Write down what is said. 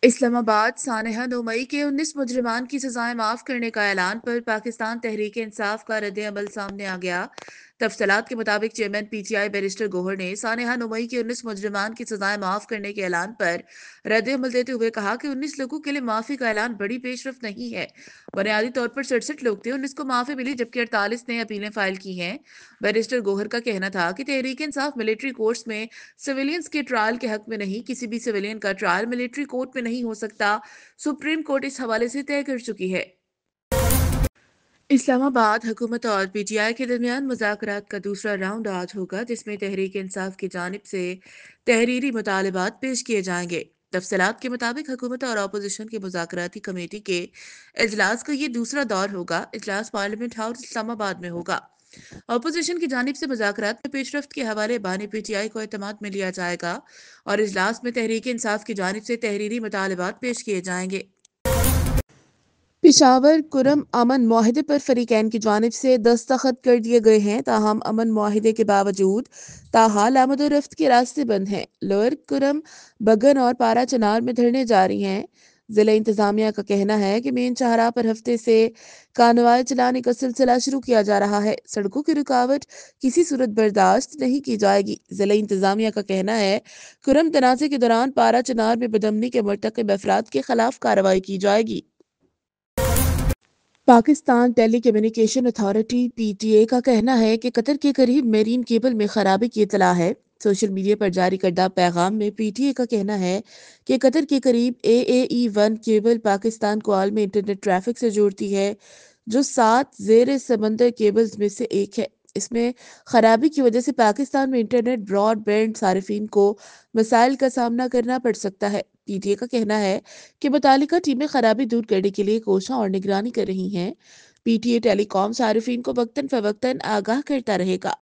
इस्लामाबाद सानहा 9 मई के 19 मुजरिमान की सजाएं माफ करने का ऐलान पर पाकिस्तान तहरीक इंसाफ का रद्द-ए-अमल सामने आ गया। तफसलात के मुताबिक चेयरमैन पीटीआई बैरिस्टर गोहर ने सानहा 9 मई के 19 मुजरिमान की सजाएं माफ करने के ऐलान पर रद्द-ए-अमल देते हुए कहा कि 19 लोगों के लिए माफी का ऐलान बड़ी पेशरफ नहीं है। बुनियादी तौर पर 67 लोग थे, 19 को माफी मिली जबकि 48 ने अपीलें फाइल की हैं। बैरिस्टर गोहर का कहना था कि तहरीक इंसाफ मिलिट्री कोर्ट्स में सिविलियंस के ट्रायल के हक में नहीं, किसी भी सिविलियन का ट्रायल मिलिट्री कोर्ट में नहीं हो सकता। सुप्रीम कोर्ट इस हवाले से तय कर चुकी है। इस्लामाबाद हुकूमत और पीटीआई के दरमियान मुज़ाकरात का दूसरा राउंड आज होगा, जिसमें तहरीक इंसाफ की जानिब से तहरीरी मुतालबात पेश किए जाएंगे। तफसलात के मुताबिक हुकूमत और अपोजिशन की मुज़ाकराती कमेटी के इजलास का ये दूसरा दौर होगा। इजलास पार्लियामेंट हाउस इस्लामाबाद में होगा। अपोजिशन की जानिब से मुज़ाकरात में पेशरफ्त के हवाले बानी पीटीआई को एतमाद में लिया जाएगा और इजलास में तहरीक इंसाफ की जानिब से तहरीरी मुतालबात पेश किए जाएंगे। पिशावर कुरम अमन मुआहिदे पर फरीकैन की जानिब से दस्तखत कर दिए गए हैं, ताहम अमन मुआहिदे के बावजूद ताहाल आमद और रफ्त के रास्ते बंद हैं। लोअर कुरम, बगन और पारा चनार में धरने जारी हैं। जिला इंतजामिया का कहना है कि मेन शाहराह पर हफ्ते से कानवाए चलाने का सिलसिला शुरू किया जा रहा है। सड़कों की रुकावट किसी सूरत बर्दाश्त नहीं की जाएगी। जिला इंतजामिया का कहना है कुरम तनाज़े के दौरान पारा चनार में बदमनी के मुर्तकिब अफराद के खिलाफ कार्रवाई की जाएगी। Pakistan telecommunication authority PTA का कहना है कि कतर के करीब मेरीन केबल में खराबी की इतला है। सोशल मीडिया पर जारी करदा पैगाम में पीटीए का कहना है कि कतर के करीब AAE1 केबल पाकिस्तान को आलमी इंटरनेट ट्रैफिक से जोड़ती है, जो 7 जेर समंदर केबल्स में से एक है। इसमें खराबी की वजह से पाकिस्तान में इंटरनेट ब्रॉडबैंड सार्फिन को मसाइल का सामना करना पड़ सकता है। पीटीए का कहना है कि मुतालिका टीमें खराबी दूर करने के लिए कोशिश और निगरानी कर रही हैं। पीटीए टेलीकॉम सार्फिन को वक्तन फवक्तन आगाह करता रहेगा।